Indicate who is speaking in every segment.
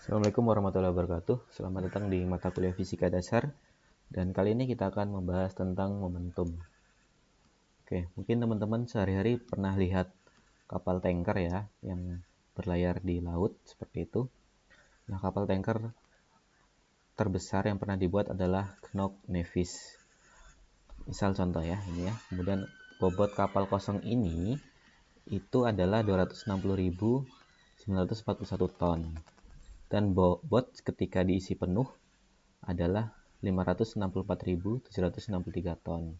Speaker 1: Assalamualaikum warahmatullahi wabarakatuh. Selamat datang di mata kuliah Fisika Dasar. Dan kali ini kita akan membahas tentang momentum. Oke, mungkin teman-teman sehari-hari pernah lihat kapal tanker ya, yang berlayar di laut seperti itu. Nah, kapal tanker terbesar yang pernah dibuat adalah Knock Nevis. Misal contoh ya, ini ya. Kemudian bobot kapal kosong ini itu adalah 260.941 ton. Dan bobot ketika diisi penuh adalah 564.763 ton.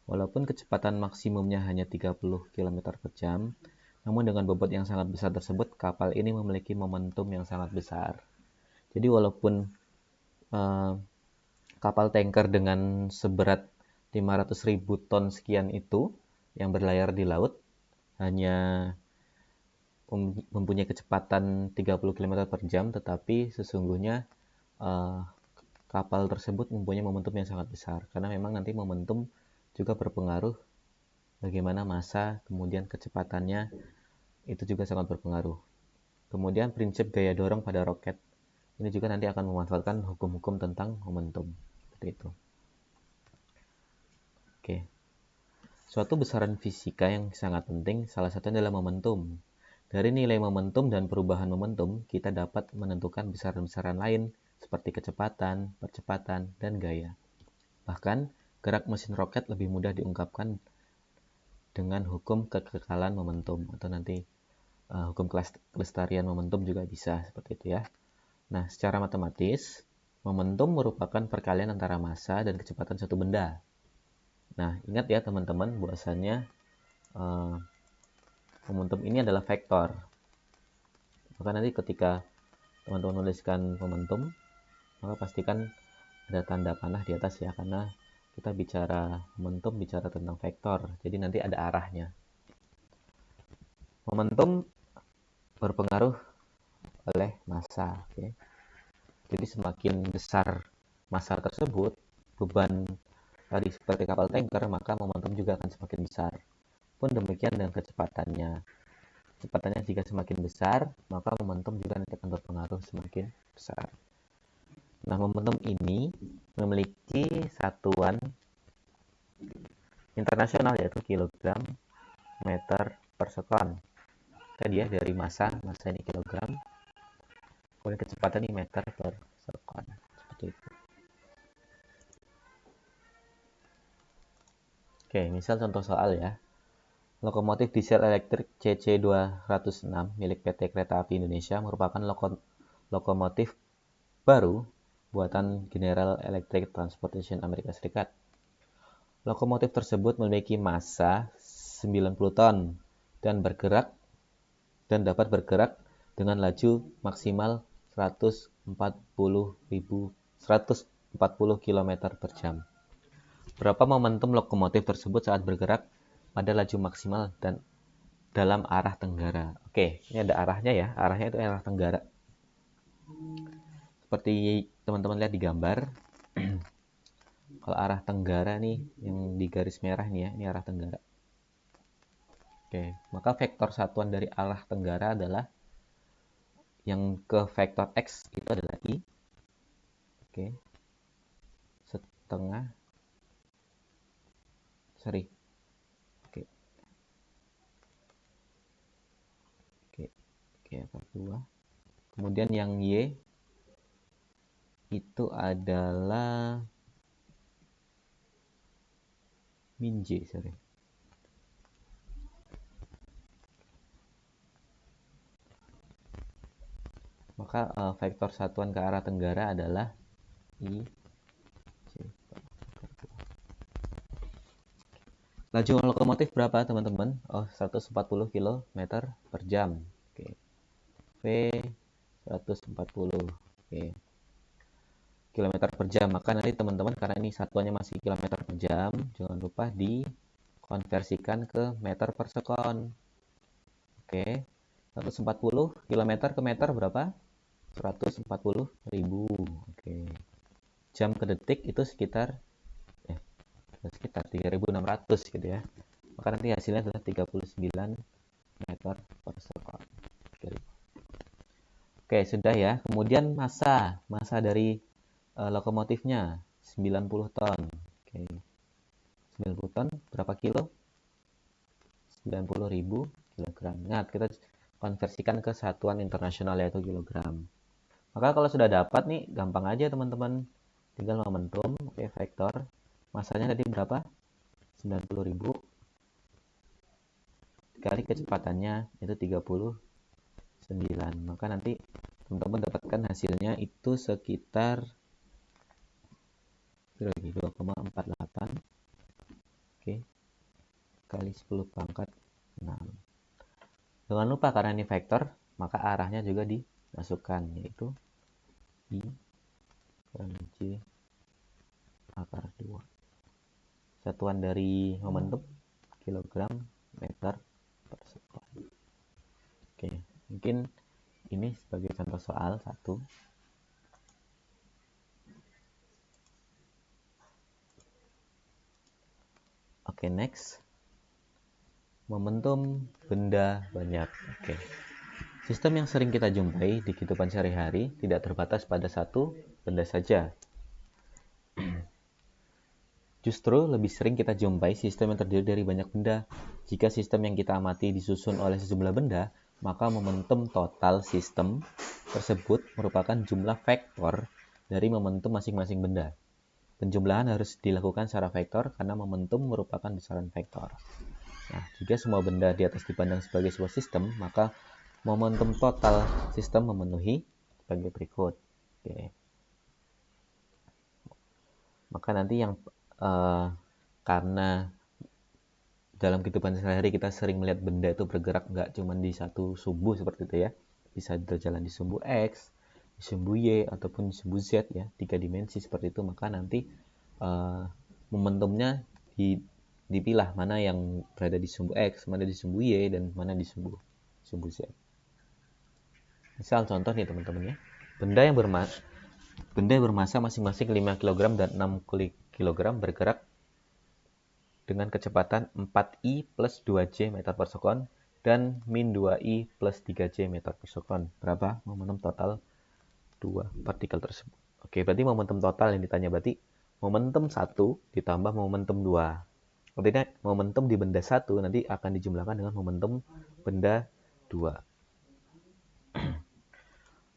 Speaker 1: Walaupun kecepatan maksimumnya hanya 30 km per jam, namun dengan bobot yang sangat besar tersebut, kapal ini memiliki momentum yang sangat besar. Jadi walaupun kapal tanker dengan seberat 500.000 ton sekian itu yang berlayar di laut hanya mempunyai kecepatan 30 km per jam, tetapi sesungguhnya kapal tersebut mempunyai momentum yang sangat besar, karena memang nanti momentum juga berpengaruh bagaimana massa, kemudian kecepatannya itu juga sangat berpengaruh. Kemudian prinsip gaya dorong pada roket ini juga nanti akan memanfaatkan hukum-hukum tentang momentum seperti itu. Oke. Suatu besaran fisika yang sangat penting salah satunya adalah momentum. Dari nilai momentum dan perubahan momentum, kita dapat menentukan besaran-besaran lain seperti kecepatan, percepatan, dan gaya. Bahkan, gerak mesin roket lebih mudah diungkapkan dengan hukum kekekalan momentum, atau nanti hukum kelestarian momentum juga bisa seperti itu ya. Nah, secara matematis, momentum merupakan perkalian antara massa dan kecepatan suatu benda. Nah, ingat ya teman-teman, bahwasanya momentum ini adalah vektor. Maka nanti ketika teman-teman menuliskan momentum, maka pastikan ada tanda panah di atas ya, karena kita bicara momentum, bicara tentang vektor, jadi nanti ada arahnya. Momentum berpengaruh oleh massa, okay? Jadi semakin besar massa tersebut, beban tadi seperti kapal tanker, maka momentum juga akan semakin besar. Pun demikian dengan kecepatannya. Kecepatannya jika semakin besar, maka momentum juga nanti akan berpengaruh semakin besar. Nah, momentum ini memiliki satuan internasional yaitu kilogram meter per sekon. Tadi ya, dari massa ini kilogram, kemudian kecepatan ini meter per sekon. Seperti itu. Oke, misal contoh soal ya. Lokomotif diesel elektrik CC206 milik PT Kereta Api Indonesia merupakan lokomotif baru buatan General Electric Transportation Amerika Serikat. Lokomotif tersebut memiliki massa 90 ton dan dapat bergerak dengan laju maksimal 140 km per jam. Berapa momentum lokomotif tersebut saat bergerak pada laju maksimal dan dalam arah tenggara? Oke, ini ada arahnya ya. Arahnya itu arah tenggara. Seperti teman-teman lihat di gambar. Kalau arah tenggara nih, yang di garis merah nih ya, ini arah tenggara. Oke, maka vektor satuan dari arah tenggara adalah yang ke vektor X itu adalah I. Oke. Setengah. Sorry. Oke. Oke, 42. Kemudian yang Y itu adalah min J, sorry. Maka vektor satuan ke arah tenggara adalah I J. Laju lokomotif berapa teman-teman? 140 km per jam. Oke. V 140. Oke. Kilometer per jam. Maka nanti teman-teman, karena ini satuannya masih kilometer per jam, jangan lupa dikonversikan ke meter per sekon. Oke. 140 km ke meter berapa? 140.000. Oke. Jam ke detik itu sekitar 3.600 gitu ya. Maka nanti hasilnya adalah 39 meter per sekon. Oke, sudah ya. Kemudian massa dari lokomotifnya 90 ton. Oke, 90 ton berapa kilo? 90.000 kilogram. Nah, kita konversikan ke satuan internasional yaitu kilogram. Maka kalau sudah dapat nih, gampang aja teman-teman. Tinggal momentum, oke, vektor. Masanya tadi berapa? 90.000 kali kecepatannya itu 39. Maka nanti teman-teman dapatkan hasilnya itu sekitar 2,48. Oke, kali 10 pangkat 6. Jangan lupa karena ini vektor, maka arahnya juga dimasukkan, yaitu I kali J akar 2. Satuan dari momentum kilogram meter per sekon. Oke, mungkin ini sebagai contoh soal 1. Oke, next. Momentum benda banyak. Oke. Sistem yang sering kita jumpai di kehidupan sehari-hari tidak terbatas pada satu benda saja. Justru lebih sering kita jumpai sistem yang terdiri dari banyak benda. Jika sistem yang kita amati disusun oleh sejumlah benda, maka momentum total sistem tersebut merupakan jumlah vektor dari momentum masing-masing benda. Penjumlahan harus dilakukan secara vektor karena momentum merupakan besaran vektor. Nah, jika semua benda di atas dipandang sebagai sebuah sistem, maka momentum total sistem memenuhi sebagai berikut. Oke. Maka nanti yang karena dalam kehidupan sehari-hari kita sering melihat benda itu bergerak nggak cuma di satu sumbu seperti itu ya, bisa berjalan di sumbu X, di sumbu Y, ataupun di sumbu Z ya, 3 dimensi seperti itu. Maka nanti momentumnya dipilah mana yang berada di sumbu X, mana di sumbu Y, dan mana di sumbu Z. Misal contoh nih teman-teman ya, benda yang bermasa masing-masing 5 kg dan 6 kg bergerak dengan kecepatan 4i plus 2j meter per sekon dan min 2i plus 3j meter per sekon. Berapa momentum total 2 partikel tersebut? Oke, berarti momentum total yang ditanya berarti momentum 1 ditambah momentum 2. Artinya momentum di benda 1 nanti akan dijumlahkan dengan momentum benda 2.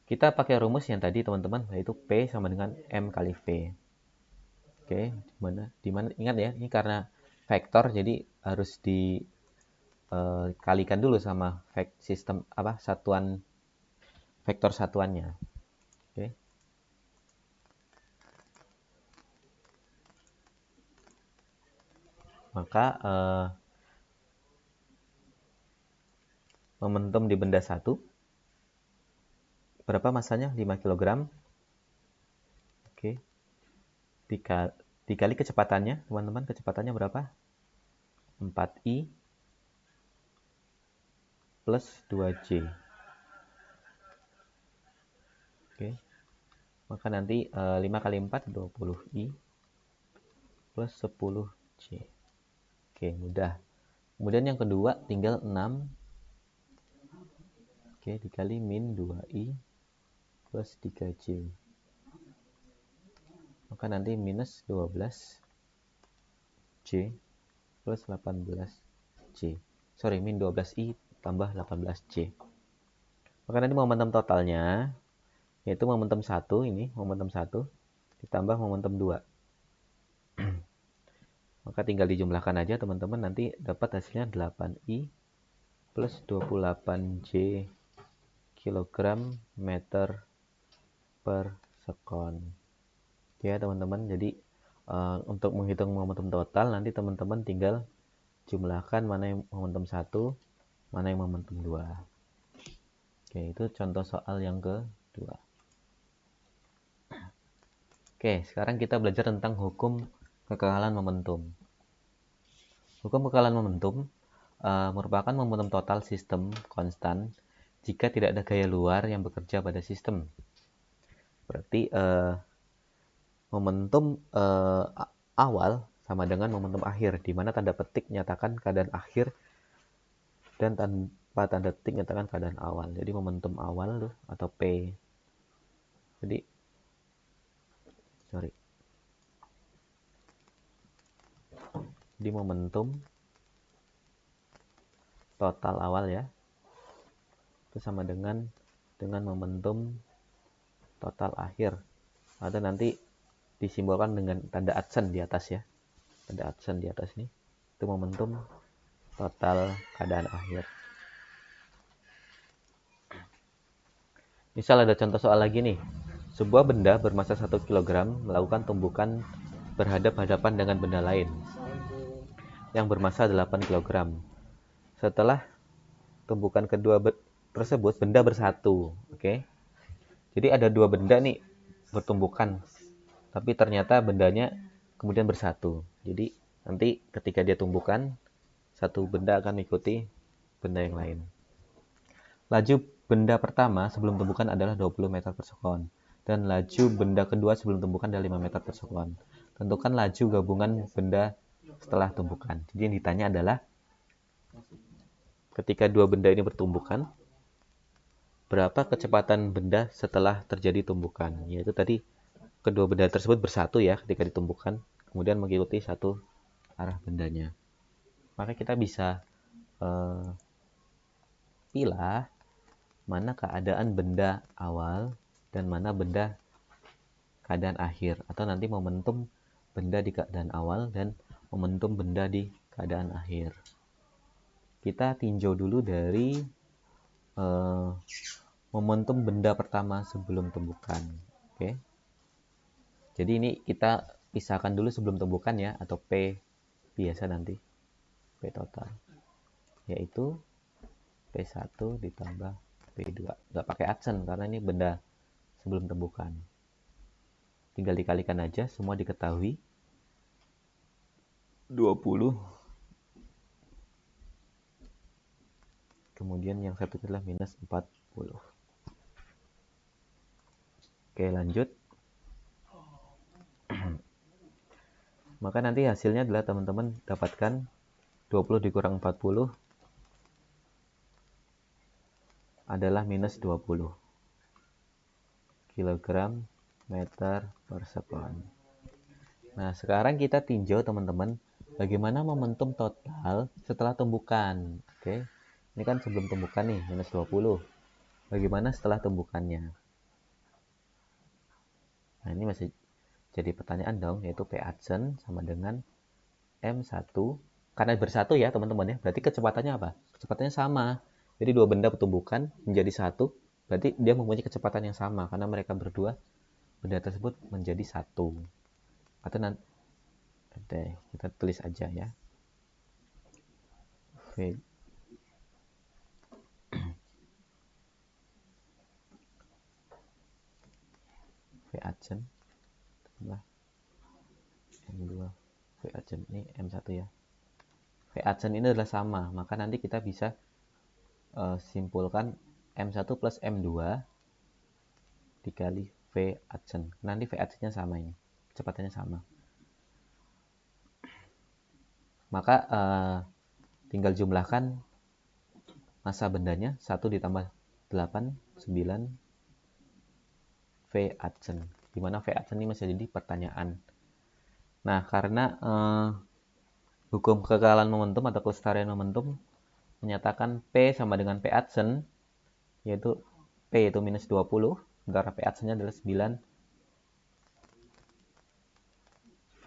Speaker 1: Kita pakai rumus yang tadi teman-teman, yaitu P sama dengan M kali V. Oke, dimana ingat ya, ini karena vektor jadi harus dikalikan dulu sama sistem satuan vektor satuannya. Oke. Maka momentum di benda 1 berapa masanya? 5 kg. Oke. Dikali kecepatannya, teman-teman, kecepatannya berapa? 4i plus 2j. Oke. Maka nanti 5 kali 4 20i plus 10j. Oke, mudah. Kemudian yang kedua tinggal 6. Oke, dikali min 2i plus 3j. Maka nanti minus 12j plus 18j. Sorry, min 12i tambah 18j. Maka nanti momentum totalnya yaitu momentum 1 ini, momentum 1 ditambah momentum 2. Maka tinggal dijumlahkan aja teman-teman, nanti dapat hasilnya 8i plus 28j kilogram meter per sekon. Ya teman-teman, jadi untuk menghitung momentum total nanti teman-teman tinggal jumlahkan mana yang momentum 1, mana yang momentum 2. Oke, itu contoh soal yang kedua. Oke, sekarang kita belajar tentang hukum kekekalan momentum. Hukum kekekalan momentum merupakan momentum total sistem konstan jika tidak ada gaya luar yang bekerja pada sistem. Berarti momentum awal sama dengan momentum akhir, di mana tanda petik nyatakan keadaan akhir dan tanpa tanda petik nyatakan keadaan awal. Jadi momentum awal tuh, atau P momentum total awal ya, itu sama dengan momentum total akhir, atau nanti disimbolkan dengan tanda adsen di atas ya, tanda adsen di atas nih, itu momentum total keadaan akhir. Misal ada contoh soal lagi nih, sebuah benda bermassa 1 kg melakukan tumbukan berhadap-hadapan dengan benda lain yang bermassa 8 kg. Setelah tumbukan kedua tersebut, benda bersatu. Oke. Jadi ada dua benda nih bertumbukan, tapi ternyata bendanya kemudian bersatu. Jadi nanti ketika dia tumbukan, satu benda akan mengikuti benda yang lain. Laju benda pertama sebelum tumbukan adalah 20 meter per sekon. Dan laju benda kedua sebelum tumbukan adalah 5 meter per sekon. Tentukan laju gabungan benda setelah tumbukan. Jadi yang ditanya adalah ketika dua benda ini bertumbukan, berapa kecepatan benda setelah terjadi tumbukan? Yaitu tadi kedua benda tersebut bersatu ya ketika ditumbukan, kemudian mengikuti satu arah bendanya. Maka kita bisa pilih mana keadaan benda awal dan mana benda keadaan akhir, atau nanti momentum benda di keadaan awal dan momentum benda di keadaan akhir. Kita tinjau dulu dari momentum benda pertama sebelum tumbukan. Oke. Jadi ini kita pisahkan dulu sebelum tumbukan ya, atau P biasa nanti, P total, yaitu P1 ditambah P2. Nggak pakai adsen karena ini benda sebelum tumbukan. Tinggal dikalikan aja, semua diketahui. 20. Kemudian yang satu adalah minus 40. Oke, lanjut. Maka nanti hasilnya adalah teman-teman dapatkan 20 dikurang 40 adalah minus 20 kilogram meter per sekon. Nah, sekarang kita tinjau teman-teman bagaimana momentum total setelah tumbukan. Oke. Ini kan sebelum tumbukan nih, minus 20. Bagaimana setelah tumbukannya? Nah, ini masih jadi pertanyaan dong, yaitu P adsen sama dengan M1. Karena bersatu ya teman-teman ya, berarti kecepatannya apa? Kecepatannya sama. Jadi dua benda bertumbukan menjadi satu, berarti dia mempunyai kecepatan yang sama, karena mereka berdua, benda tersebut menjadi satu. Atau nanti, kita tulis aja ya. V adsen tambah M2 V adsen, ini M1 ya. V adsen ini adalah sama, maka nanti kita bisa simpulkan M1 plus M2 dikali V adsen. Nanti V adsennya sama, ini kecepatannya sama. Maka tinggal jumlahkan massa bendanya, 1 ditambah 8, 9 V adsen. Dimana V adsen ini masih jadi pertanyaan. Nah, karena hukum kekekalan momentum atau kelestarian momentum menyatakan P sama dengan P adsen, yaitu P itu minus 20, sementara P adsennya adalah 9 V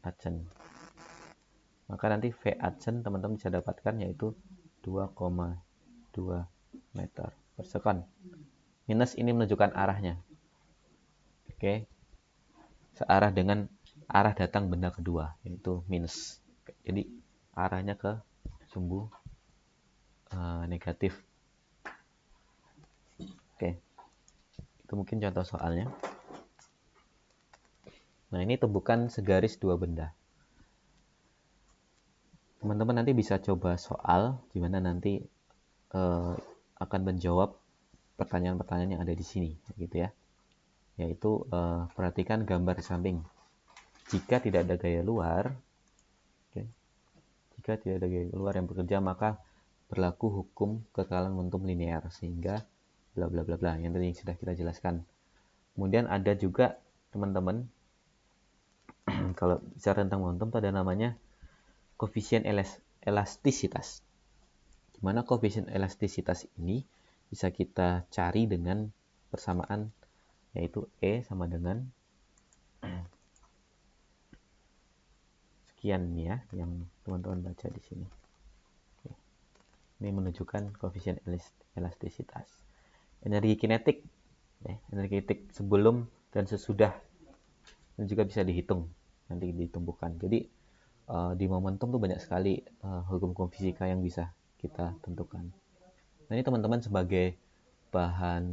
Speaker 1: adsen. Maka nanti V adsen teman-teman bisa dapatkan yaitu 2,2 meter per sekon. Minus ini menunjukkan arahnya. Oke. Searah dengan arah datang benda kedua, yaitu minus. Jadi arahnya ke sumbu negatif. Oke. Itu mungkin contoh soalnya. Nah, ini tumbukan segaris dua benda. Teman-teman nanti bisa coba soal gimana nanti akan menjawab pertanyaan-pertanyaan yang ada di sini, gitu ya. Yaitu perhatikan gambar di samping. Jika tidak ada gaya luar, jika tidak ada gaya luar yang bekerja, maka berlaku hukum kekekalan momentum linear, sehingga bla bla bla bla yang tadi sudah kita jelaskan. Kemudian ada juga teman-teman kalau bicara tentang momentum itu ada namanya koefisien elastisitas. Dimana koefisien elastisitas ini bisa kita cari dengan persamaan, yaitu E sama dengan sekian ya, yang teman-teman baca di sini. Oke. Ini menunjukkan koefisien elastisitas. Energi kinetik, energi kinetik sebelum dan sesudah, ini juga bisa dihitung, nanti ditumbuhkan. Jadi di momentum tuh banyak sekali hukum fisika yang bisa kita tentukan. Nah, ini teman-teman sebagai bahan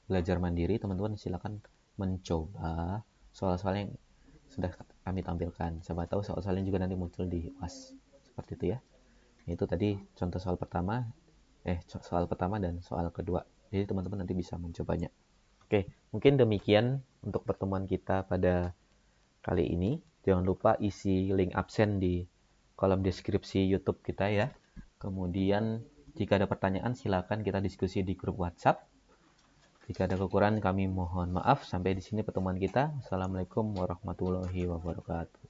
Speaker 1: belajar mandiri, teman-teman silakan mencoba soal-soal yang sudah kami tampilkan. Siapa tahu soal-soalnya juga nanti muncul di UAS. Seperti itu ya. Itu tadi contoh soal pertama dan soal kedua. Jadi teman-teman nanti bisa mencobanya. Oke, mungkin demikian untuk pertemuan kita pada kali ini. Jangan lupa isi link absen di kolom deskripsi YouTube kita ya. Kemudian jika ada pertanyaan silakan kita diskusi di grup WhatsApp. Jika ada kekurangan kami mohon maaf. Sampai di sini pertemuan kita. Assalamualaikum warahmatullahi wabarakatuh.